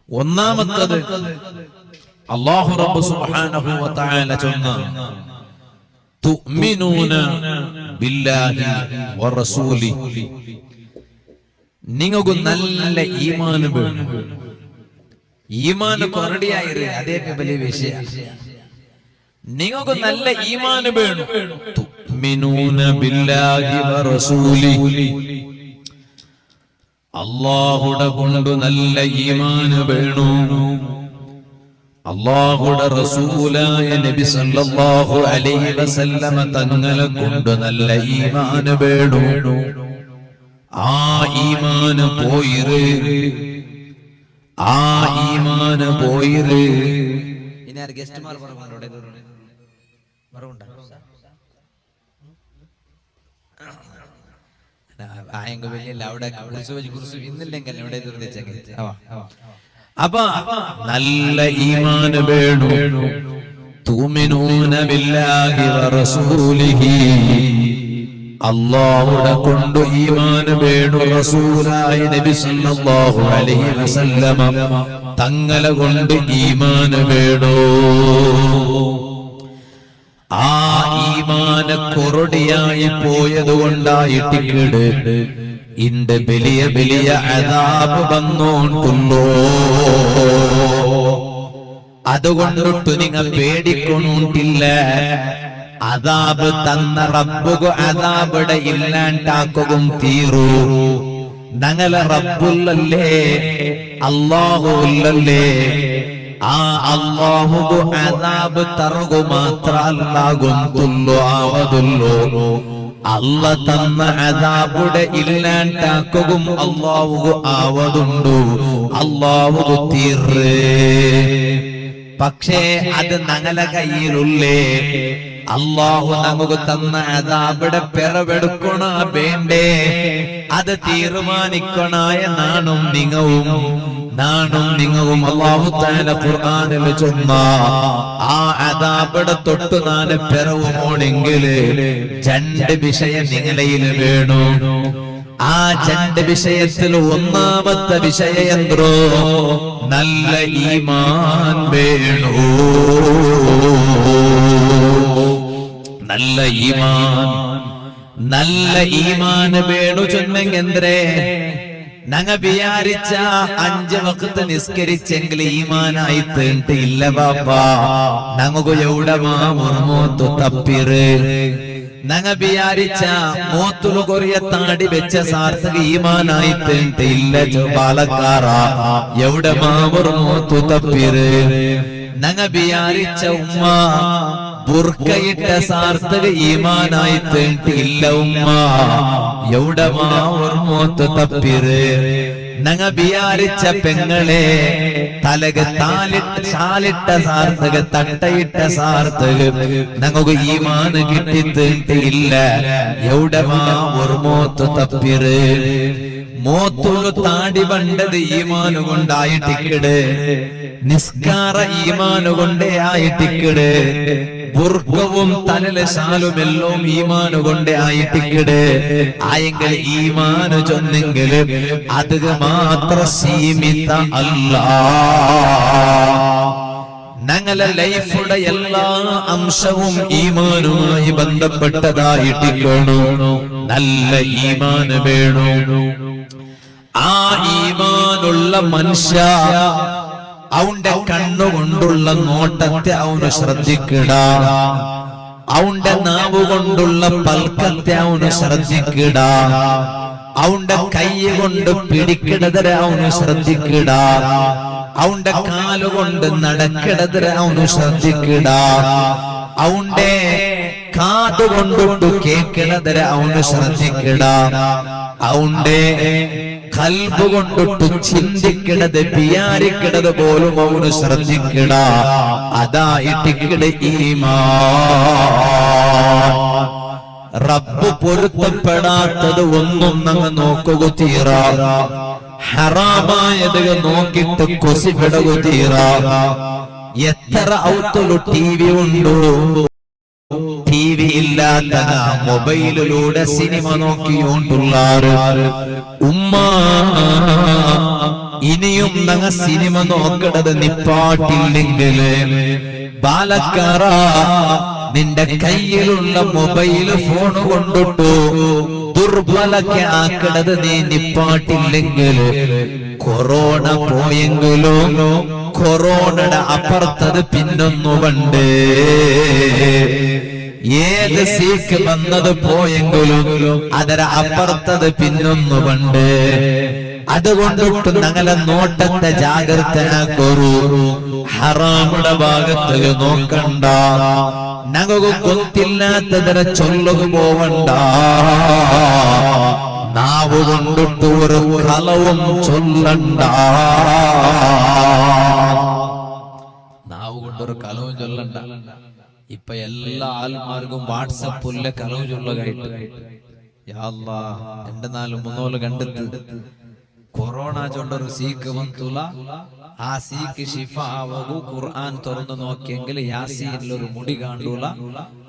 ഒന്നാമത്തത് അല്ലാഹു റബ്ബ് സുബ്ഹാനഹു വ തആല ചൊന്ന തുഅ്മിനൂന ബില്ലാഹി വ റസൂലി, നിങ്ങൾക്ക് നല്ല ഈമാൻ വേണം. ഈമാൻ കൊറടിയായിരു അതേക്ക് വലിയ വിഷയ. നിങ്ങൾക്ക് നല്ല ഈമാൻ വേണം. തുഅ്മിനൂന ബില്ലാഹി വ റസൂലി, അല്ലാഹുടെ കൊണ്ട് നല്ല ഈമാൻ വേണം. അല്ലാഹുടെ റസൂലായ നബി സല്ലല്ലാഹു അലൈഹി വസല്ലമ തങ്ങളെ കൊണ്ട് നല്ല ഈമാൻ വേണം. ആ ഈമാൻ പോയിര്, ആ ഈമാൻ പോയിര്. ഇനി ആര് ഗസ്റ്റുമാർ പറഞ്ഞോടെ മറവുണ്ടാ ആയെങ്കിൽ വലിയ അവിടെ കുറിച്ച് ഇന്നില്ലെങ്കിൽ ഇവിടെ തീർന്നിച്ചെങ്കിൽ അപ്പൊ നല്ല ഈമാൻ വേണം. തുഅ്മിനൂന ബില്ലാഹി വ റസൂലിഹി, അല്ലാഹുടെ കൊണ്ട് ഈമാൻ വേണം. റസൂലായ നബി സല്ലല്ലാഹു അലൈഹി വസല്ലമ തങ്ങളെ കൊണ്ട് ഈമാൻ വേണം. ആ ഈമാന കൊറടിയായി പോയത് കൊണ്ടായിട്ടിക്കട് ഇന്റെ വലിയ വലിയ അദാബ് വന്നോണ്ടുള്ളോ. അതുകൊണ്ടിട്ട് നിങ്ങൾ പേടിക്കൊണ്ടില്ല. അദാബ് തന്ന റബ്ബുക അദാബിടെ ഇല്ലാണ്ടാക്കുകയും തീരൂ. ഞങ്ങളെ റബ്ബുല്ലല്ലേ, അല്ലാഹുല്ലല്ലേ. ആ അല്ലാഹുകു അദാബ് തറുകു മാത്ര അല്ലാഹും തുള്ളു ആവതുള്ളൂ. അല്ല തന്ന അദാബുടെ ഇല്ലാണ്ടാക്കുകയും അല്ലാഹുകു ആവതുണ്ടു. അല്ലാഹുകു തീർേ. പക്ഷേ അത് ഞങ്ങളെ കയ്യിലുള്ളേ. അല്ലാഹു നമുക്ക് തന്ന അദാബിടെ പിറവെടുക്കണ വേണ്ടേ, അത് തീരുമാനിക്കണായ നാണും നിങ്ങവും അല്ലാഹു തആല ഖുർആനിൽ ചൊന്ന ആ അദാബിടെ തൊട്ട് നാല് പിറവുമോണെങ്കിൽ രണ്ട് വിഷയം നിങ്ങളയിൽ വേണം. ആ രണ്ട് വിഷയത്തിൽ ഒന്നാമത്തെ വിഷയം എന്തോ നല്ല ഈമാൻ വേണോ. നല്ല ഈമാൻ വേണു ചൊന്നെങ്കെന്തേ ഞങ്ങ വിചാരിച്ച 5 വഖത്ത് നിസ്കരിച്ചെങ്കിൽ ഈമാനായി തീണ്ട് ഇല്ല ബാപ്പാ. ഞങ്ങൾക്ക് എവിടെ മാമൂത്ത് തപ്പിറ്. ഞങ്ങ വിചാരിച്ച മോത്തുളു കൊറിയ താടി വെച്ച സാർത്ഥക ഈമാനായി തീണ്ട് ഇല്ല പാലക്കാറ എവിടെ മാമൂത്ത് തപ്പിറ്. ഞങ്ങ വിചാരിച്ച ഉമ്മ ബുർക്കയിട്ട സാർത്ഥക ഈമാനായി തീണ്ട് ഇല്ല ഉമ്മ എവിടെ മാമൂത്ത് തപ്പിറ്. ഞങ്ങ വിചാരിച്ച പെങ്ങളെ തലക് ശാലിട്ട സാർത്ഥക തട്ടയിട്ട സാർത്ഥക ഞങ്ങൾക്ക് ഈമാൻ കിട്ടിത്തീണ്ട് ഇല്ല എവിടെ മാമൂത്ത് തപ്പിറ്. മോത്തുള്ളു താടി പണ്ടത് ഈമാനു കൊണ്ടായിട്ടിക്കട്, നിസ്കാര ഈമാനു കൊണ്ടേ ആയിട്ടിക്കട്, ബുർക്കവും തലലെ ശാലുമെല്ലാം ഈമാനു കൊണ്ടേ ആയിട്ടിക്കട്. ആയെങ്കിൽ ഈമാനു ചൊന്നെങ്കിൽ അത് മാത്ര സീമിത അല്ല. ഞങ്ങളെ ലൈഫുടെ എല്ലാ അംശവും ഈമാനുമായി ബന്ധപ്പെട്ടതായിട്ടിക്കണോ. നല്ല ഈമാൻ വേണോ. ആ ഈമാനുള്ള മനുഷ്യ അവന്റെ കണ്ണുകൊണ്ടുള്ള നോട്ടത്തെ അവന് ശ്രദ്ധിക്കട. അവന്റെ നാവുകൊണ്ടുള്ള പൽക്കത്തെ അവന് ശ്രദ്ധിക്കട. അവന്റെ കൈ കൊണ്ട് പിടിക്കിടതരെ അവന് ശ്രദ്ധിക്കട. അവന്റെ കാലുകൊണ്ട് നടക്കിടതരെ അവന് ശ്രദ്ധിക്കട. അവന്റെ കാതുകൊണ്ടു കേക്കിടതരെ അവന് ശ്രദ്ധിക്കട. അവന്റെ കൽബ് കൊണ്ടിട്ടു ചിന്തിക്കിടത് വിചാരിക്കിടത് പോലും അവന് ശ്രദ്ധിക്കട. അതായിട്ടിക്കട ഈമാൻ. റബ്ബ് പൊരുത്തപ്പെടാത്തത് ഒന്നും നമ്മ നോക്കുക തീറ. ഹറാമായത് നോക്കിട്ട് കൊസിപിടകു തീറ. എത്ര ഔത്തുള്ളു TV ഉണ്ടോ. TV ഇല്ലാത്ത മൊബൈലിലൂടെ സിനിമ നോക്കിയോണ്ടുള്ളാറ്. ഉമ്മ ഇനി ഇനിയും നങ്ങ സിനിമ നോക്കണത് നിപ്പാട്ടില്ലെങ്കിൽ ബാലക്കാറ നിന്റെ കയ്യിലുള്ള മൊബൈൽ ഫോൺ കൊണ്ടിട്ടു ദുർബലക്ക് ആക്കണത് നീ നിപ്പാട്ടില്ലെങ്കിൽ കൊറോണ പോയെങ്കിലോ കൊറോണയുടെ അപ്പുറത്തത് പിന്നൊന്നുമുണ്ട്. ഏത് സീക്ക് വന്നത് പോയെങ്കിലും അതര അപ്പുറത്തത് പിന്നൊന്നുമുണ്ട്. അതുകൊണ്ടിട്ട് ഞങ്ങളെ നോട്ടത്തെ ജാഗ്രതനാക്കൊരു ഹറാമുടെ ഭാഗത്ത് നോക്കണ്ട. ഞങ്ങൾക്ക് കൊത്തില്ലാത്തതര ചൊല്ലുക പോവണ്ട. നാവ് കൊണ്ടിട്ട് ഒരു കളവും ചൊല്ലണ്ട. നാവ് കൊണ്ടൊരു കളവും ചൊല്ലണ്ട. ഇപ്പൊ എല്ലാ ആൾമാർക്കും വാട്സപ്പിലെ കളവ് ചൊല്ലുകയായിട്ട് യാ അല്ലാഹ് 2-4-3 കണ്ടെത്ത് കൊറോണ ചൊണ്ടൊരു സീക്ക് വന്നുല. ആ സീക്ക് ഷിഫ ആവൂ. ഖുർആൻ തുറന്നു നോക്കിയെങ്കിൽ യാസീനിലൊരു മുടി കാണൂല.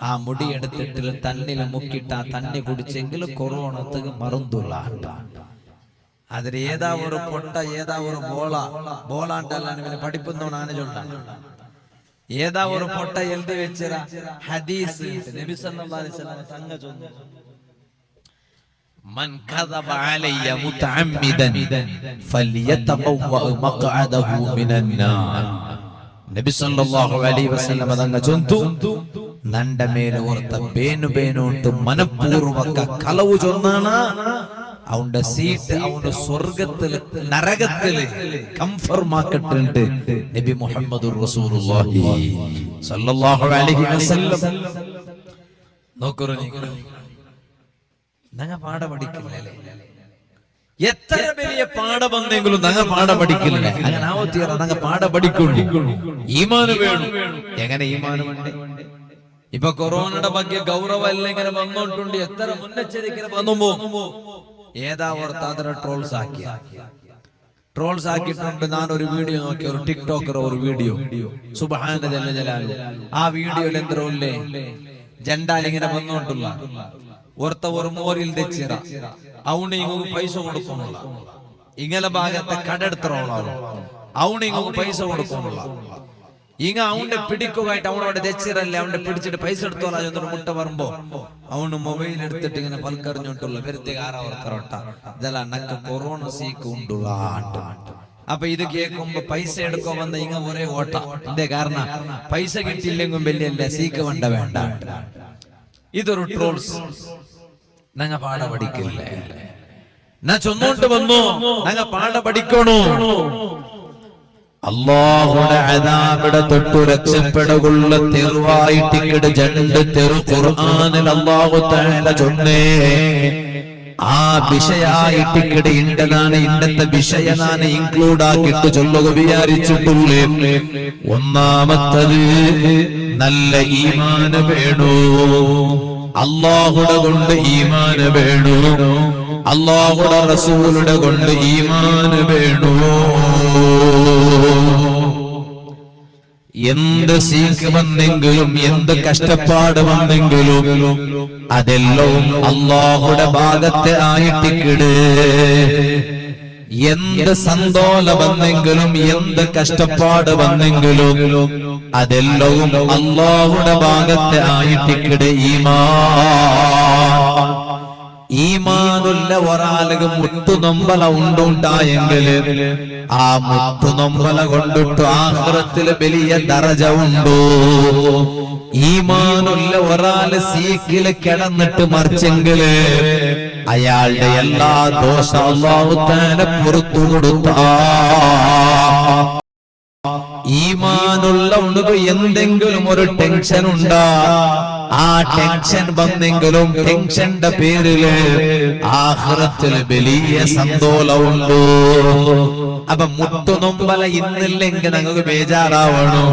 ആ മുടി എടുത്തിട്ട് തന്നില് മുക്കിട്ട് ആ തന്നി കുടിച്ചെങ്കിൽ കൊറോണക്ക് മറന്നൂല. അതിൽ ഏതാ ഒരു പൊട്ട ഏതാ ഒരു ബോളാണ്ടല്ലാണ് ഇവന് പഠിപ്പുന്നവനാണ് ചൊല്ലാണ്. ഏതാ ഒരു പൊട്ട എഴുതി വെച്ചറ ഹദീസ് നബി സല്ലല്ലാഹു അലൈഹി വസല്ലം തങ്ങ ചൊന്നു മൻ കദബ അലയ്യ മുതഅമ്മിദൻ ഫൽയതബവ്വ മഖഅദഹു മിനൻ നാർ. നബി സല്ലല്ലാഹു അലൈഹി വസല്ലം തങ്ങ ചൊന്നു നണ്ട മേലെ ഓർത്ത ബേനുട്ട് മനപൂർവക കളവു ചൊന്നാണ് അവന്റെ സീറ്റ് അവന്റെ സ്വർഗത്തില് നരകത്തില് കംഫർം ആക്കട്ടുണ്ട് നബി മുഹമ്മദുർ റസൂലുള്ളാഹി സല്ലല്ലാഹു അലൈഹി വസല്ലം. നോക്കൂ ഞങ്ങ പാഠ പഠിക്കില്ലേ? എത്ര വലിയ പാഠം വന്നെങ്കിലും ഞങ്ങ പാഠ പഠിക്കില്ലേ? അങ്ങനെ ആവത്തിയറ ഞങ്ങ പാഠ പഠിക്കുള്ളൂ. ഈമാന് വേണം. എങ്ങനെ ഈമാന് വേണ്ടേ? ഇപ്പൊ കൊറോണയുടെ ಬಗ್ಗೆ ഗൗരവം എല്ലാം ഇങ്ങനെ വന്നോട്ടുണ്ട്. എത്ര മുന്നെച്ചരിക്കൽ വന്നുമ്പോ ഏതാ ഓർത്ത് അതിനെ ട്രോൾസ് ആക്കിയിട്ടുണ്ട്. ഞാനൊരു വീഡിയോ നോക്കി, ഒരു ടിക്ടോക്കർ ഒരു വീഡിയോ സുബ്ഹാന ജല്ല ജലാലു. ആ വീഡിയോയിൽ എന്തോല്ലേ ജണ്ടാലിങ്ങനെ വന്നോണ്ടുള്ള ഓർത്ത ഒരു മോരിൽ തെച്ചിറ അവണ് ഇങ്ങോട്ട് പൈസ കൊടുക്കുന്നുള്ള ഇങ്ങനെ ഭാഗത്തെ കടെടുത്തോളാവും. അവണ് ഇങ്ങോട്ട് പൈസ കൊടുക്കുന്നുള്ള ഇങ്ങ അവന്റെ പിടിക്കുകയായിട്ട് അവനോട് തെച്ചിറല്ലേ അവന്റെ പിടിച്ചിട്ട് പൈസ എടുത്തോളാം എന്നൊരു മുട്ട വരുമ്പോ അവന് മൊബൈൽ എടുത്തിട്ട് ഇങ്ങനെ പൽക്കറിഞ്ഞോണ്ടുള്ള വെറുതെ ആറാവർത്തറോട്ട ഇതെല്ലാം നക്ക് കൊറോണ സീക്ക് ഉണ്ടുള്ള. അപ്പൊ ഇത് കേൾക്കുമ്പോ പൈസ എടുക്കോ വന്ന ഇങ്ങ ഒരേ ഓട്ട. എന്തേ കാരണം പൈസ കിട്ടിയില്ലെങ്കിലും വലിയല്ലേ സീക്ക് വേണ്ട. ഇതൊരു ട്രോൾസ്. ഞങ്ങ പാഠ പഠിക്കില്ലേ? ഞാൻ ചൊന്നോണ്ട് വന്നു ഞങ്ങ പാഠ പഠിക്കണോ? അല്ലാഹുവിന്റെ അദാബിടെ തൊട്ട് രക്ഷപ്പെടുകൊള്ള തെരുവായിട്ടിക്കട് രണ്ട് തെരു ഖുർആനിൽ അല്ലാഹു തആല ചൊന്നേ. ആ വിഷയായിട്ടിക്കട് ഇണ്ടതാണ് ഇണ്ടത്തെ വിഷയനാണ് ഇൻക്ലൂഡ് ആക്കിയിട്ട് ചൊല്ലുക വിചാരിച്ചിട്ടുള്ളേ. ഒന്നാമത്തത് നല്ല ഈമാന് വേണോ? അല്ലാഹുടെ കൊണ്ട് ഈമാന് വേണോ? അല്ലാഹുടെ റസൂലുടെ കൊണ്ട് ഈമാന് വേണോ? എന്ത് സീക്ക് വന്നെങ്കിലും എന്ത് കഷ്ടപ്പാട് വന്നെങ്കിലും അതെല്ലാം അല്ലാഹുടെ ഭാഗത്തെ ആയിട്ടിക്കിട്. എന്ത് സന്തോല വന്നെങ്കിലും എന്ത് കഷ്ടപ്പാട് വന്നെങ്കിലും അതെല്ലാം അല്ലാഹുടെ ഭാഗത്തെ ആയിട്ടിക്കിട്. ഈമാനുള്ള ഒരാൾക്ക് മുട്ടുനൊമ്പല ഉണ്ടായെങ്കിൽ ആ മുട്ടുനൊമ്പല കൊണ്ടിട്ട് ആഖിറത്തില് വലിയ ദറജ ഉണ്ടോ? ഈമാനുള്ള ഒരാള് സീക്കില് കിടന്നിട്ട് മറിച്ചെങ്കില് അയാളുടെ എല്ലാ ദോഷം അല്ലാഹു തആല പുറത്തു കൊടുത്താ. ഈമാനുള്ള ഉണക്ക് എന്തെങ്കിലും ഒരു ടെൻഷൻ ഉണ്ടാ, ആ ടെൻഷൻ വന്നെങ്കിലും ടെൻഷന്റെ പേരില് ആഖിറത്തിൽ വലിയ സന്തോഷമുണ്ടോ? അപ്പൊ മുട്ടുനൊമ്പല ഇന്നില്ലെങ്കിൽ ഞങ്ങൾക്ക് ബേജാറാവണോ?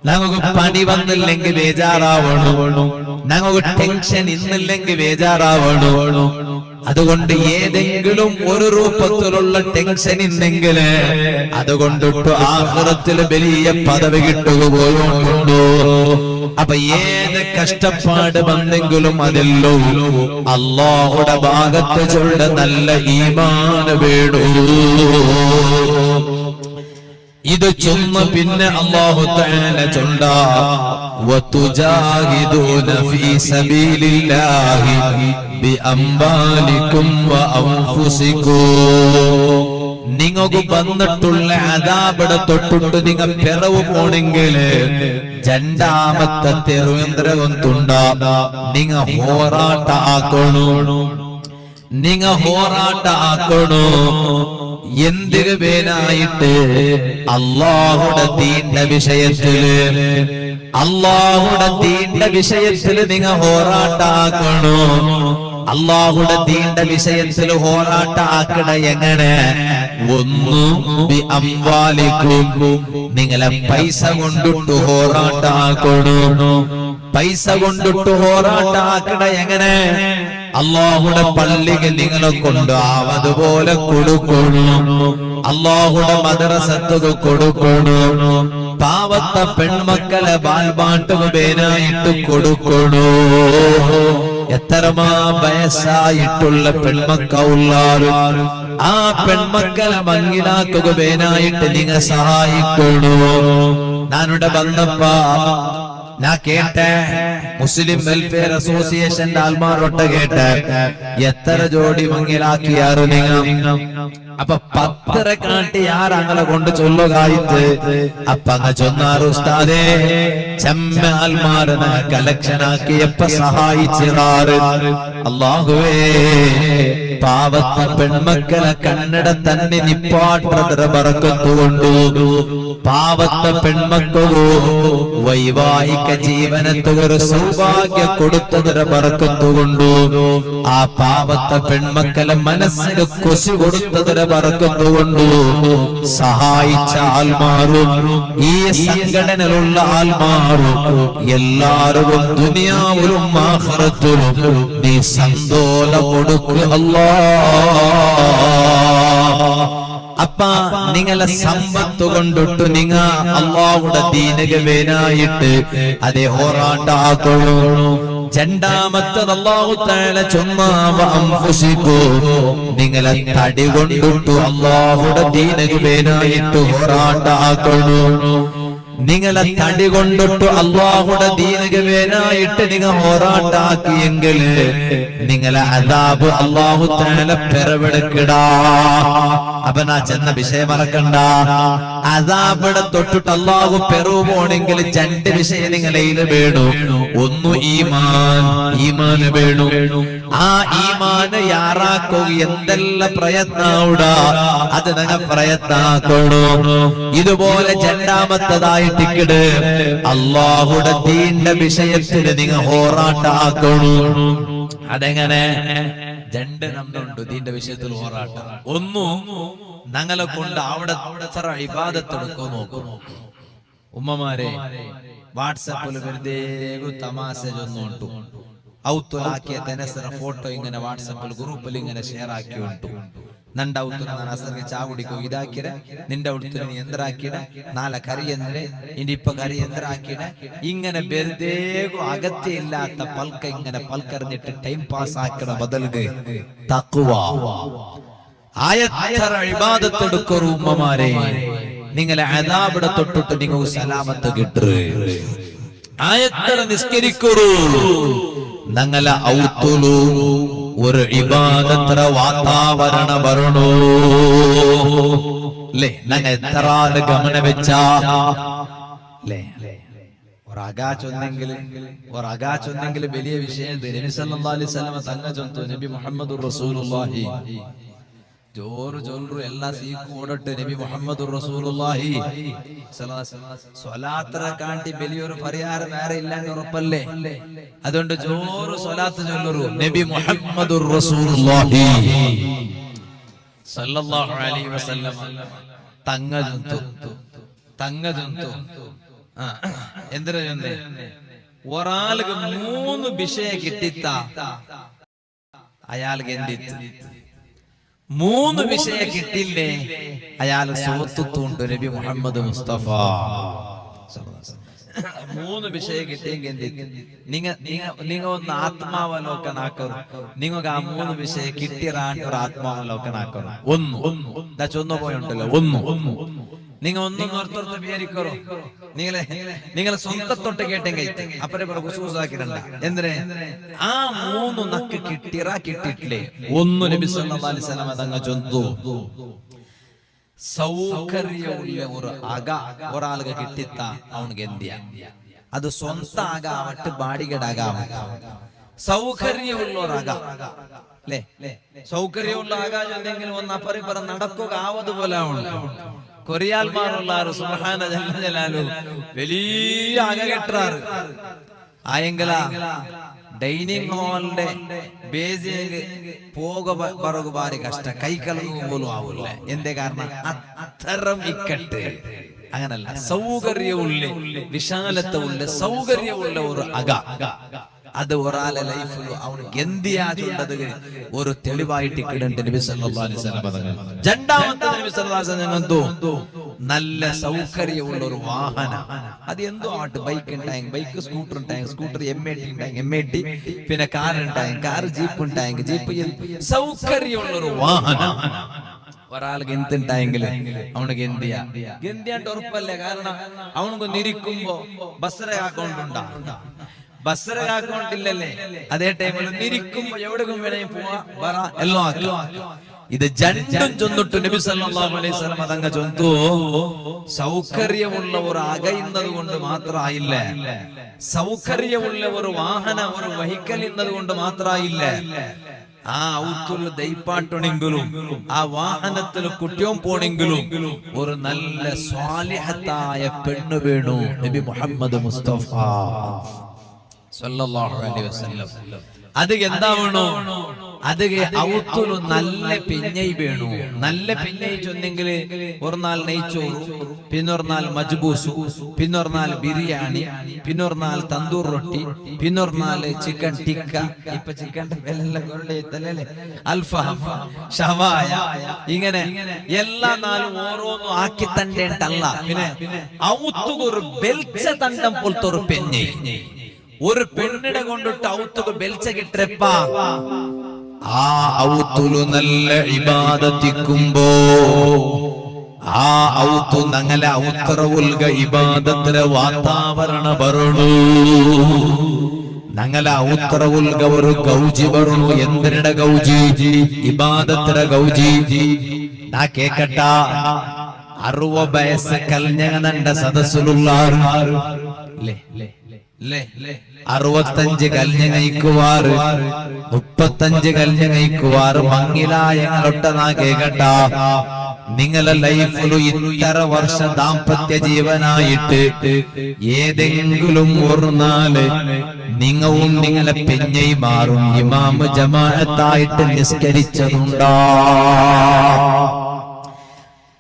ഞങ്ങൾക്ക് പണി വന്നില്ലെങ്കിൽ ബേജാറാവണോ? ഞങ്ങൾക്ക് ടെൻഷൻ ഇന്നില്ലെങ്കിൽ ബേജാറാവണോ? അതുകൊണ്ട് ഏതെങ്കിലും ഒരു രൂപത്തിലുള്ള ടെൻഷൻ ഇന്നെങ്കിൽ അതുകൊണ്ടിട്ട് ആഖിറത്തിൽ വലിയ പദവി കിട്ടുകയുണ്ടോ? അപ്പൊ ഏത് കഷ്ടപ്പാട് വന്നെങ്കിലും അതില്ലോ അല്ലാഹുടെ ഭാഗത്ത് ചൊല്ല നല്ല ഈമാൻ വേണോ? ഇത് ചൊന്ന് പിന്നെ അല്ലാഹു തആല ചൊണ്ട വതുജാഹിദൂന ഫീ സബീലില്ലാഹി ബിഅംവാലികും വഅൻഫുസികും. നിങ്ങൾക്ക് വന്നിട്ടുള്ള അദാബിടെ തൊട്ടിട്ട് നിങ്ങൾ പിറവ് പോണെങ്കിൽ രണ്ടാമത്തെ തെരുവേന്ദ്രകൊണ്ടുണ്ട നിങ്ങ ഹോറാട്ട ആക്കണു. നിങ്ങ ഹോറാട്ട ആക്കണു. എന്തിനു പേരായിട്ട്? അല്ലാഹുടെ ദീന്റെ വിഷയത്തില്, അല്ലാഹുടെ ദീന്റെ വിഷയത്തില് നിങ്ങ ഹോറാട്ട ആക്കണു. അല്ലാഹുടെ ദീന്റെ വിഷയത്തിൽ ഹോറാട്ട ആക്കണ എങ്ങനെ? ഒന്നു ബിഅംവാലികും, നിങ്ങളെ പൈസ കൊണ്ടിട്ട് ഹോറാട്ട ആക്കണു. പൈസ കൊണ്ടിട്ട് ഹോറാട്ട ആക്കണ എങ്ങനെ? അല്ലാഹുടെ പള്ളിക്ക് നിങ്ങളെ കൊണ്ട് ആവതുപോലെ കൊടുക്കണം. അല്ലാഹുടെ മദ്രസത്തുക്ക് കൊടുക്കണം. പാവത്തെ പെൺമക്കളെ ബാൽപാട്ടുക പേനായിട്ട് കൊടുക്കണോ. എത്രമാ വയസ്സായിട്ടുള്ള പെൺമക്കളുള്ളാരും ആ പെൺമക്കളെ മങ്ങിലാക്കുക പേനായിട്ട് നിങ്ങൾ സഹായിക്കണോ. ഞാനിവിടെ വന്നപ്പാ ഞാൻ കേട്ടെ, മുസ്ലിം വെൽഫെയർ അസോസിയേഷന്റെ ആൾമാരൊട്ട് കേട്ടെ, എത്ര ജോഡി മങ്ങിലാക്കിയാറ് നിങ്ങൾ? അപ്പൊ 10 കാട്ടി ആരങ്ങളെ കൊണ്ട് ചൊല്ലുകായിട്ട് അപ്പ അങ്ങ് ചൊന്നാറ് ഉസ്താദേ, ചെമ്മ ആൽമാരനെ കളക്ഷൻ ആക്കിയപ്പ സഹായിച്ചിറാറ്. അല്ലാഹുവേ, പാവത്തെ പെൺമക്കളെ കണ്ണട തന്നെ നിപ്പാട്ടത്ര ബറക്കത്തുകൊണ്ടു. പാവത്തെ പെൺമക്കളോ വൈവാഹിക ജീവനത്തൊരു സൗഭാഗ്യ കൊടുത്തതിര ബറക്കത്തുകൊണ്ടു. ആ പാവത്തെ പെൺമക്കളെ മനസ്സിന് കൊസു കൊടുത്തതിര ബറക്കത്തുകൊണ്ടു സഹായിച്ച ആൽമാരും ഈ സംഘടനയിലുള്ള ആൽമാരും എല്ലാവരും ദുനിയാവിലും ആഖിറത്തിലും നീ സന്തോഷം കൊടുക്കുക അല്ലാഹ്. അപ്പ നിങ്ങളെ സമ്പത്ത് കൊണ്ടിട്ട് നിങ്ങ അല്ലാഹുടെ ദീനക വേനായിട്ട് അതേ ഹോറാട്ടാക്കണു. രണ്ടാമത്തത് അല്ലാഹു തആല ചൊന്നാവ അൻഫുസികും, നിങ്ങളെ തടി കൊണ്ടിട്ട് അല്ലാഹുടെ ദീനക വേനായിട്ട് ഹോറാട്ടാക്കണു. നിങ്ങളെ തടി കൊണ്ടിട്ട് അല്ലാഹുടെ ദീനക വേനായിട്ട് നിങ്ങൾ ഹോറാട്ടാക്കിയെങ്കിൽ നിങ്ങളെ അദാബ് അല്ലാഹു തആല പെറവെടുക്കടാ. അപ്പൊ നാ ചെന്ന വിഷയം മറക്കണ്ട. അദാബിടെ തൊട്ടിട്ട് അല്ലാഹു പെറവ് പോണെങ്കിൽ 2 വിഷയം നിങ്ങളയിൽ വേണു. ഒന്ന് ഈമാൻ, ഈമാന് വേണു. ആ ഈമാന് യാറാക്കുക എന്തെല്ലാം പ്രയത്നൂടാ അത് നിങ്ങൾ പ്രയത്നാക്കണോ. ഇതുപോലെ രണ്ടാമത്തതായിട്ട് അല്ലാഹുടെ ദീന്റെ വിഷയത്തിൽ നിങ്ങൾ ഹോറാട്ടാക്കണു. അതെങ്ങനെ? 2 നമ്പറുണ്ട് ദീന്റെ വിഷയത്തിൽ ഹോറാട്ട. ഒന്നു, ഞങ്ങളെ കൊണ്ട് അവിടെ എത്ര ഇബാദത്ത് എടുക്കോ നോക്കും. ഉമ്മമാരെ വാട്സാപ്പിൽ വെറുതെ തമാശ ചൊന്നുകൊണ്ടു ഔത്തുലാക്കിയ തെനസറ ഫോട്ടോ ഇങ്ങനെ വാട്സാപ്പിൽ ഗ്രൂപ്പിൽ ഇങ്ങനെ ഷെയർ ആക്കി ഉണ്ടു. ನಂಡ ಔತುನ ನಾನು ಅಸರ್ಗೆ ಚಾ ಹುಡಿಕೋ ಇದಾಕಿರ ನಿಂಡ ಉಡ್ತುನ ನೀ ಎಂದ್ರ ಹಾಕಿಡ ನಾಳೆ ಕರಿ ಎಂದ್ರೆ ಇಂಡಿಪ್ಪ ಕರಿ ಎಂದ್ರ ಹಾಕಿಡ ഇങ്ങനെ വെറുതേകു അകത്യ ഇല്ലാത്ത പൽക്ക ഇങ്ങനെ പൽക്കറിഞ്ഞിട്ട് ടൈം പാസ് ആക്കണ ബദൽക്ക് തഖ്വ ആയത്തറ ഇബാദത്ത് എടുക്കൂ ഉമ്മമാരെ. നിങ്ങളെ അദാബിടെ തൊട്ടിട്ട് നിങ്ങൾ സലാമത്ത് കിട്ടു. ആയത്തറ നിസ്കരിക്കൂ. ഞങ്ങളെ ഔത്തുലു ഒരു ഇബാദത്ര വാതാവരണ വരണോ അല്ലേ? ഞങ്ങ എത്ര ഗമന വെച്ചാലേ ഒരകാച്ചൊന്നെങ്കിൽ വലിയ വിഷയം. നബി സല്ലല്ലാഹു അലൈഹി വസല്ലം തങ്ങ ചൊന്തു നബി മുഹമ്മദുർ റസൂലുള്ളാഹി ജോറ് ചൊല്ലു എല്ലാ സീക്കും ഓടട്ടെ നബി മുഹമ്മദുർ റസൂലുള്ളാഹി സ്വലാത്ര കാട്ടി വലിയൊരു പരിഹാരം വേറെ ഇല്ലാണ്ട് ഉറപ്പല്ലേ? അതുകൊണ്ട് ജോറ് സ്വലാത്ത് ചൊല്ലു നബി മുഹമ്മദുർ റസൂലുള്ളാഹി സല്ലല്ലാഹു അലൈഹി വസല്ലം തങ്ങ ചൊന്തു എന്തിനാ ചൊന്നേ? ഒരാൾക്ക് 3 വിഷയം കിട്ടിത്ത അയാൾക്ക് എന്തിത്ത് 3 വിഷയം കിട്ടില്ലേ അയാൾ സുഹൃത്തുണ്ട് നബി മുഹമ്മദ് മുസ്തഫ. 3 വിഷയം കിട്ടിയെങ്കിൽ നിങ്ങൾ ഒന്ന് ആത്മാവലോകനാക്കರು. നിങ്ങൾക്ക് ആ 3 വിഷയം കിട്ടിയറാണ്ട് ഒരു ആത്മാവലോകനാക്കರು. ഒന്ന് ചൊന്നു പോയുണ്ടല്ലോ. ഒന്ന് നിങ്ങൾ ഒന്നും ഓർത്തോർത്ത് വിചാരിക്കറോ നിങ്ങളെ സ്വന്തത്തൊട്ട് കേട്ടെങ്കിൽ അപ്പറെ ഖുശൂസാക്കിരണ്ട എന്തിനെ ആ 3 നക്ക് കിട്ടിയിട്ടില്ലേ ഒന്ന് നബി സല്ലല്ലാഹു അലൈഹി വസല്ലം തങ്ങൾ ചൊന്നു സൗകര്യമുള്ള ഒരു അക ഒരാൾക്ക് കിട്ടിത്ത അവനക്ക് എന്തിയാ അത് സ്വന്തം ആകാവട്ടെ ബാടികേടാകാവട്ടെ സൗകര്യമുള്ള ഒരു അക അല്ലേ സൗകര്യമുള്ള ആകാ എന്തെങ്കിലും ഒന്ന് അപ്പറിപ്പറ നടക്കുക ആവതുപോലെ കൊറിയാൽമാരുള്ള സുബ്ഹാന ജല്ല ജലാലു വലിയ അക കെട്ടാറ് ആയെങ്കില ഡൈനിങ് ഹാളിന്റെ ബേസിലേക്ക് പോകു ഭാരി കഷ്ട കൈ കലങ്ങും പോലും ആവൂല എന്തേ കാരണം അത്തരം ഇക്കട്ട് അങ്ങനല്ല സൗകര്യമുള്ള വിശാലത്തുള്ള സൗകര്യമുള്ള ഒരു അക അത് ഒരാളെ ലൈഫിൽ അവനക്ക് എന്തിയാ ചൊല്ലത് ഒരു തെളിവായിട്ട് കിടണ്ട് നബി സല്ലല്ലാഹു അലൈഹി വസല്ലം തങ്ങൾ രണ്ടാമത്തെ നബി സല്ലല്ലാഹു അലൈഹി വസല്ലം എന്തോ നല്ല സൗകര്യമുള്ള ഒരു വാഹനം അത് എന്തോ ആവട്ടെ ബൈക്ക് ഉണ്ടായെങ്കിൽ ബൈക്ക് സ്കൂട്ടർ ഉണ്ടായെങ്കിൽ സ്കൂട്ടർ MAT പിന്നെ കാർ ഉണ്ടായെങ്കിൽ കാർ ജീപ്പ് ഉണ്ടായെങ്കിൽ ജീപ്പ് സൗകര്യമുള്ള ഒരു വാഹനം ഒരാൾക്ക് എന്തുണ്ടായെങ്കിൽ അവനക്ക് ഗന്തിയാണ്ട് ഉറപ്പല്ലേ കാരണം അവനക്കൊന്ന് ഇരിക്കുമ്പോ ബസ്സറ അക്കൗണ്ട് ഉണ്ടാകും ബസ്സറ അക്കൗണ്ട് ഇല്ലല്ലേ അതേ ടൈമിൽ ഇരിക്കുമ്പോ എവിടെയും വേണേ പോവാ എല്ലാം ആക്കാം ഇത് രണ്ടും ചൊന്നിട്ടു നബി സല്ലല്ലാഹു അലൈഹി വസല്ലം തങ്ങൾ ചൊന്നു സൗകര്യമുള്ള ഒരു അകയുന്നത് കൊണ്ട് മാത്രമായില്ല സൗകര്യമുള്ള ഒരു വാഹനം ഒരു വെഹിക്കൽ എന്നത് കൊണ്ട് മാത്രമായില്ല ആ ഔത്തുൽ ദൈപ്പാട്ടുണെങ്കിലും ആ വാഹനത്തിൽ കുട്ടിയും പോണെങ്കിലും ഒരു നല്ല സ്വാലിഹത്തായ പെണ്ണ് വേണു നബി മുഹമ്മദ് മുസ്തഫ സല്ലല്ലാഹു അലൈഹി വസല്ലം അത് എന്താ വേണോ അത് ഔത്തുലു നല്ല പെഞ്ഞൈ വേണു നല്ല പെഞ്ഞൈ ചൊന്നെങ്കിൽ ഒരു നാൾ നെയ്ച്ചോറ് പിന്നൊരു നാൾ മജ്ബൂസ് പിന്നൊരു നാൾ ബിരിയാണി പിന്നൊരു നാൾ തന്തൂർ റൊട്ടി പിന്നൊരു നാൾ ചിക്കൻ ടിക്ക ഇപ്പൊ ചിക്കൻ വില അൽഫാം ഷവായ ഇങ്ങനെ എല്ലാ നാളും ഓരോന്നും ആക്കി തണ്ടേണ്ടല്ല പിന്നെ ഔത്തുക ഒരു ബെൽച്ച തണ്ടം പോലത്തെ ഒരു പെഞ്ഞൈ ഒരു പെണ്ണിടെ കൊണ്ടിട്ട് ഔത്തുക ബെൽച്ച കിട്ടപ്പ ആ ഔത്തുലു നല്ല ഇബാദത്തിക്കുമ്പോ ആ ഔത്തു നങ്ങല ഔത്തറ ഉൽഗ ഇബാദത്തിര വാതാവരണ ಬರಳು നങ്ങല ഔത്തറ ഉൽഗ ഒരു ഗൗജി ಬರಳು എന്തിനട ഗൗജി ഇബാദത്തിര ഗൗജി നാ കേക്കട്ട 60 വയസ്സ് കൽഞ്ഞങ്ങനണ്ട സദസ്സുലുള്ളാർ ല്ലേ 65 കല്ഞ്ഞ കഴിക്കുവാറ് 35 കല്ഞ്ഞ കഴിക്കുവാറ് മങ്ങിലായങ്ങളൊട്ടനാ കേക്കട്ട നിങ്ങളെ ലൈഫിൽ ഇത്ര വർഷ ദാമ്പത്യ ജീവനായിട്ട് ഏതെങ്കിലും ഒരു നാള് നിങ്ങളും നിങ്ങളെ പെഞ്ഞൈ മാറും ഇമാം ജമാഅത്തായിട്ട് നിസ്കരിച്ചതുണ്ടാ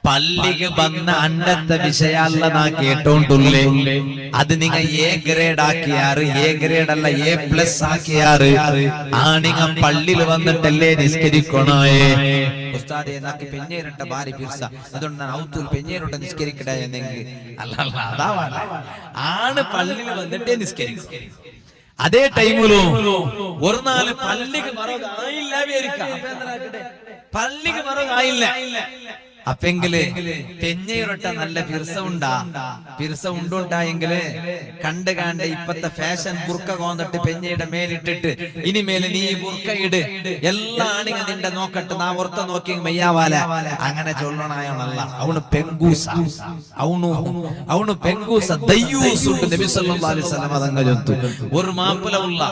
പള്ളിക്ക് വന്ന അണ്ടത്തെ വിഷയല്ല നാ കേട്ടോണ്ടുള്ളേ അത് നിങ്ങൾ A ഗ്രേഡ് ആക്കിയാറ് A ഗ്രേഡ് അല്ല A+ ആക്കിയാറ് ആ നിങ്ങൾ പള്ളിയിൽ വന്നിട്ടല്ലേ നിസ്കരിക്കണേ ഉസ്താദേ നാക്ക് പെഞ്ഞേരട്ട ഭാരി പിർസ അതുകൊണ്ട് ഞാൻ ഔത്തുൽ പെഞ്ഞേരട്ട നിസ്കരിക്കട്ടെ എന്നെങ്കിൽ അല്ല അതാവാണ് ആണ് പള്ളിയിൽ വന്നിട്ടേ നിസ്കരിക്കും അതേ ടൈമിലും ഒരു നാല് പള്ളിക്ക് മറവായില്ല പള്ളിക്ക് മറവായില്ല അപ്പെങ്കില് പെഞ്ഞയൊരൊട്ട നല്ല പിർസ ഉണ്ടുണ്ടായെങ്കില് കണ്ട് ഇപ്പത്തെ ഫാഷൻ ബുർക്ക കോന്നിട്ട് പെഞ്ഞയുടെ മേലിട്ടിട്ട് ഇനിമേല് നീ ബുർക്ക ഇട് എല്ലാ ആണിങ്ങ നിന്റെ നോക്കട്ട് നാ ഓർത്ത നോക്കി മെയ്യാവാല അങ്ങനെ ചൊല്ലണായോണല്ല അവണ് പെങ്കൂസ അവണ് പെങ്കൂസ ദയ്യൂസുണ്ട് നബി സല്ലല്ലാഹു അലൈഹി വസല്ലം അതങ്ങ ചൊത്തു ഒരു മാപ്പിള ഉള്ള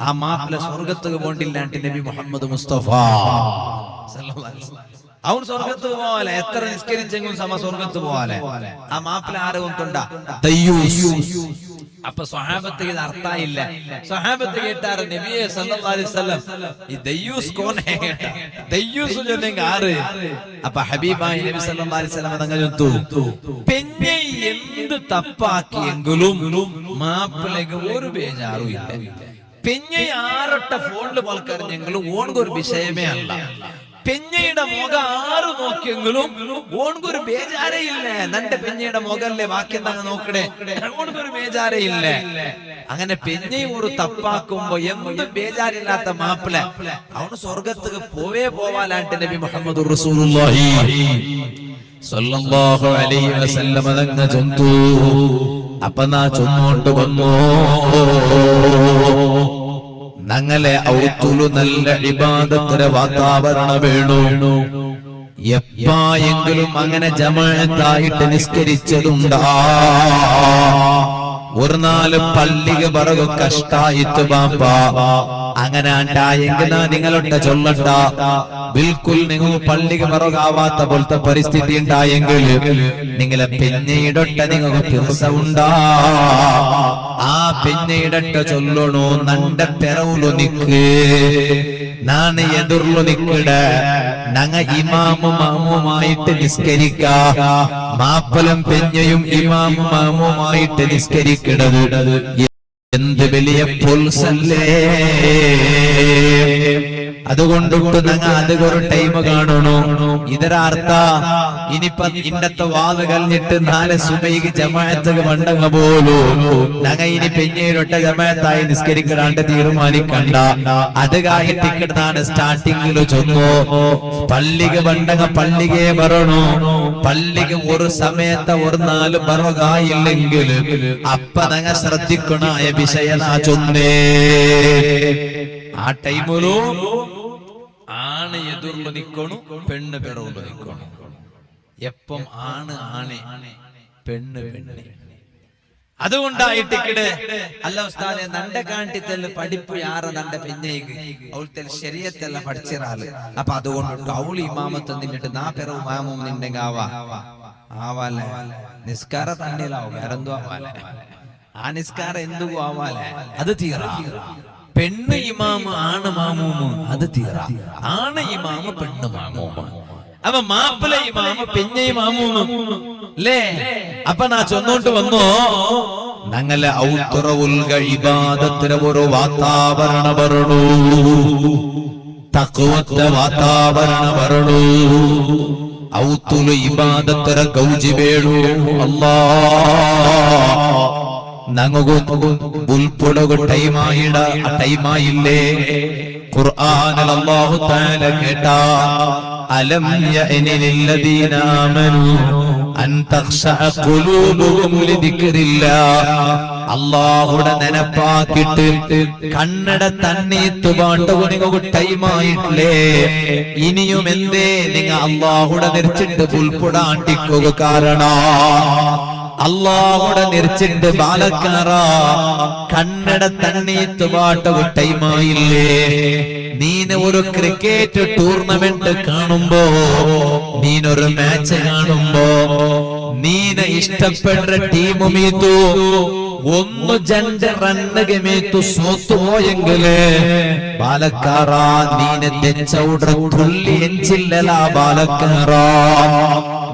ആ മാപ്പിള സ്വർഗത്തുക്ക് പോണ്ടില്ലാണ്ട് നബി മുഹമ്മദ് മുസ്തഫ സല്ലല്ലാഹു അലൈഹി വസല്ലം അവൻ സ്വർഗത്ത് പോവാലെ എത്ര നിസ്കരിച്ചെങ്കിലും സമ സ്വർഗത്ത് പോവാലെ ആ മാപ്പിള ആരോഗ്യണ്ട അപ്പൊ സ്വഹാബത്ത് ഇത് അർത്ഥായില്ല സ്വഹാബത്ത് കേട്ടാറ് നബിയെ സല്ലല്ലാഹു അലൈഹി വസല്ലം ഈ ദയ്യൂസ് കോൻ ഹേ ദയ്യൂസ് ചൊല്ലെങ്കിൽ ആറ് അപ്പൊ ഹബീബായി നബി സല്ലല്ലാഹു അലൈഹി വസല്ലം തങ്ങൾ ചൊല്ലുന്നു പെഞ്ഞൈ എന്ത് തപ്പാക്കിയെങ്കിലും മാപ്പിളക്ക് ഒരു ബേജാറും ഇല്ല പെഞ്ഞൈ ആറൊട്ട ഫോണിൽ പൽക്കറിഞ്ഞെങ്കിലും ഓൺകൊരു വിഷയമേ അല്ല പെഞ്ഞയുടെ മുഖം ആറ് നോക്കിയെങ്കിലും ഓൺകൊരു ബേജാരയില്ല നന്റെ പെഞ്ഞയുടെ മുഖല്ലേ ബാക്കി എന്താ നോക്കണേ ഓൺകൊരു ബേജാരയില്ല അങ്ങനെ പെഞ്ഞ ഒരു തപ്പാക്കുമ്പോ എന്ത് ബേജാരില്ലാത്ത മാപ്പിള അവന് സ്വർഗത്തേക്ക് പോവാലാണ്ട് നബി മുഹമ്മദ് റസൂലുള്ളാഹി സല്ലല്ലാഹു അലൈഹി വസല്ലം തങ്ങൾ ചൊന്നു. അപ്പൊ നാ ചൊന്നോണ്ട് വന്നു, ഞങ്ങളെ ഔത്തുലു നല്ല ഇബാദത്തിന്റെ വാതാവരണം വേണു. എപ്പായെങ്കിലും അങ്ങനെ ജമാഅത്തായിട്ട് നിസ്കരിച്ചതുണ്ടാ? ഒരു നാല് പള്ളിക്ക് പറകു കഷ്ടായിട്ട് ബാപ്പാ അങ്ങനെ ഉണ്ടായെങ്കിൽ നിങ്ങളൊട്ട ചൊല്ലണ്ട. ബിൽക്കുൽ നിങ്ങൾ പള്ളിക്ക് പറകാവാത്ത പോലത്തെ പരിസ്ഥിതി ഉണ്ടായെങ്കിൽ നിങ്ങളെ പിന്നീടൊട്ട നിങ്ങൾക്ക് ദിവസമുണ്ടാ. ആ പിന്നീടൊട്ട ചൊല്ലണോ നന്റെ പെറവുലു നിക്ക്, നാണ് എതിർലു നിക്കട. ഞങ്ങ ഇമാമും മാമുമായിട്ട് നിസ്കരിക്ക. മാപ്പലും പെഞ്ഞയും ഇമാമും മാമുമായിട്ട് നിസ്കരിക്കണത് എന്ത് വലിയ പുൽസല്ലേ. അതുകൊണ്ടിട്ട് ഞങ്ങ അതൊരു ടൈം കാണണു. ഇതരർത്ഥ ഇനിയിപ്പൊ ഇന്നത്തെ വാത് കഴിഞ്ഞിട്ട് നാളെ സുബൈക്ക് ജമാഅത്ത് മണ്ടങ്ങ പോലു ഞങ്ങ ഇനി പിന്നീടൊട്ട ജമാഅത്തായി നിസ്കരിക്കാണ്ട് തീരുമാനിക്കണ്ട. അത് കായിട്ടിക്കിട്ടാണ് സ്റ്റാർട്ടിങ്ങിൽ ചൊന്നു. പള്ളിക്ക് മണ്ടങ്ങ പള്ളികെ പറയണു. പള്ളിക്ക് ഒരു സമയത്ത് ഒരു നാല് പറകായില്ലെങ്കിൽ അപ്പ ഞങ്ങ ശ്രദ്ധിക്കണായ വിഷയനാ ചൊന്നേ. ആ ടൈമിലു ആണ് എതിർന്ന് നിക്കണു, പെണ്ണ് പിറവുന്ന് നിക്കണു. എപ്പം ആണ് ആണ്, പെണ്ണ് പെണ്ണ്. അതുകൊണ്ടായിട്ടിക്കടെ അല്ല ഉസ്താദെ നന്റെ കാണിത്തല് പഠിപ്പ് യാറ നന്റെ പെഞ്ഞേക്ക് അവൾ ശരീരത്തെല്ലാം പഠിച്ചിറാല്. അപ്പൊ അതുകൊണ്ട് അവള് ഇമാമത്ത് നിന്നിട്ട് നാ പിറവ് മാമും നിണ്ടെങ്കിൽ ആവാലെ നിസ്കാര തന്നെയിലാവും, വേറെന്തോ ആവാലെ. ആ നിസ്കാരം എന്തു ആവാലെ, അത് തീറാ. പെണ്ണ് ഇമാമ ആണ് മാമൂമ്, അത് തീറ. ആണ് ഇമാമ പെണ്ണ് മാമൂമ. അപ്പൊ മാപ്പിള ഇമാമ പെഞ്ഞ മാമൂമ അല്ലേ. അപ്പൊ നാ ചൊന്നോട്ട് വന്നോ, ഞങ്ങളെ ഔത്തുറവുൽ ഇബാദത്തിന് ഒരു വാതാവരണ വരണു, തഖ്വത്തെ വാതാവരണ വരണു. ഔത്തുൽ ഇബാദത്തര ഗൗജി വേണു. അല്ലാഹ് ഞങ്ങൾക്ക് ഉൾപ്പെടുക ടൈമായില്ലേ. ഖുർആനിൽ അല്ലാഹു തആല കേട്ട അലം യഅനി ലില്ലദീന ആമനൂ അൻ തഖ്ശഅ ഖുലൂബുഹും ലിദിക്രില്ലാഹ്. അല്ലാഹുടെ നെനപ്പാക്കിട്ട് കണ്ണട തണ്ണീത്ത് പാട്ടുക ടൈമായിട്ടില്ലേ. ഇനിയും എന്തേ നിങ്ങ അല്ലാഹുടെ നെരിച്ചിട്ട് ഉൾപ്പെടാണ്ടിക്കുക? കാരണം അല്ലാഹുടെ നെരിച്ചിട്ട് ബാലക്കാറ കണ്ണട തണ്ണീത്ത് പാട്ടുക ടൈമായില്ലേ. നീന് ഒരു ക്രിക്കറ്റ് ടൂർണമെന്റ് കാണുമ്പോ, നീനൊരു മാച്ച് കാണുമ്പോ, നീന് ഇഷ്ടപ്പെട്ട ടീമുമീത്തു ഒന്ന് രണ്ട് റണ്ണുക മീത്തു സോത്തുപോയെങ്കില് ബാലക്കാറ നീന് തെച്ചൗഡ്ര തുള്ളി എഞ്ചില്ലല ബാലക്കാറ.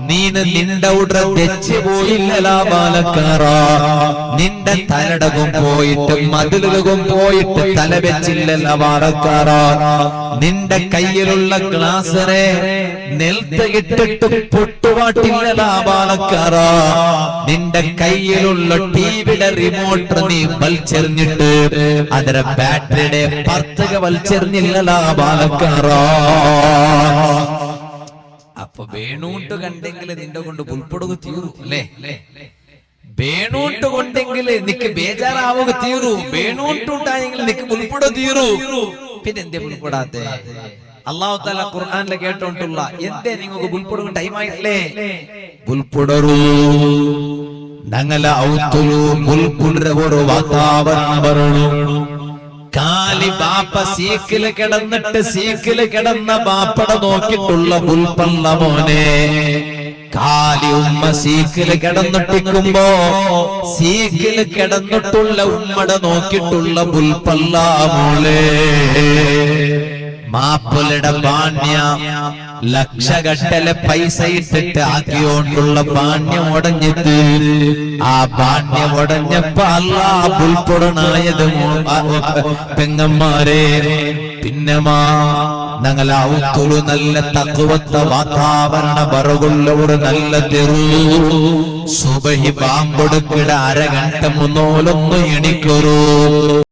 നീന് നിന്റെ ഉഡ്ര തെച്ചു പോയില്ലല ബാലക്കാറ. നിന്റെ തലടകും പോയിട്ട് മതിലുകവും പോയിട്ട് തല വെച്ചില്ലല്ല ബാലക്കാറ. നിന്റെ കയ്യിലുള്ള ഗ്ലാസറെ നെൽത്ത് ഇട്ടിട്ട് പൊട്ടുപാട്ടില്ലല ബാലക്കാറ. നിന്റെ കയ്യിലുള്ള ടിവിയുടെ റിമോട്ട് നീ വലിച്ചെറിഞ്ഞിട്ട് അതിന്റെ ബാറ്ററിയുടെ പർത്തക വലിച്ചെറിഞ്ഞില്ലല ബാലക്കാറ. അപ്പൊ വേണൂട്ട് കണ്ടെങ്കിൽ നിന്റെ കൊണ്ട് ഉൾപ്പെടുക തീരൂ അല്ലേ. വേണൂട്ട് കൊണ്ടെങ്കിൽ നിക്ക് ബേജാറാവുക തീരൂ. വേണൂട്ടുണ്ടായെങ്കിൽ നിക്ക് ഉൾപ്പെടുക തീരൂ. പിന്നെ എന്തേ ഉൾപ്പെടാത്തെ? അല്ലാഹു തആല ഖുർആനിൽ കേട്ടോണ്ടുള്ള എന്തേ നിങ്ങൾക്ക് ഉൾപ്പെടുക ടൈമായിട്ടില്ലേ? ഉൾപ്പെടൂ. ഞങ്ങളെ ഔത്തുലു ഉൾപ്പെടുന്ന ഒരു വാതാവരണം വരണു. കാലി ബാപ്പ സീക്കില് കിടന്നിട്ട് സീക്കില് കിടന്ന ബാപ്പട നോക്കിട്ടുള്ള ഉൾപ്പള്ള മോനെ. കാലി ഉമ്മ സീക്കില് കിടന്നിട്ടിക്കുമ്പോ സീക്കില് കിടന്നിട്ടുള്ള ഉമ്മട നോക്കിട്ടുള്ള ഉൾപ്പള്ള മോളെ. മാപ്പിളുടെ പാണ്യ ലക്ഷകട്ടലെ പൈസ ഇട്ടിട്ട് ആക്കിയോണ്ടുള്ള പാണ്യം ഉടഞ്ഞിട്ട് ആ പാണ്യം ഉടഞ്ഞപ്പോ അല്ലാഹ് ഉൾപ്പെടണായത് പെങ്ങന്മാരെ. പിന്നെമാ ഞങ്ങൾ ഔത്തുലു നല്ല തഖ്വത്ത വാതാവരണ ബറകുള്ള ഒരു നല്ല തെരു. സുബഹി ബാമ്പൊടുക്കിട അരഗണ്ട മുന്നോലൊന്നു എണിക്കൊരു.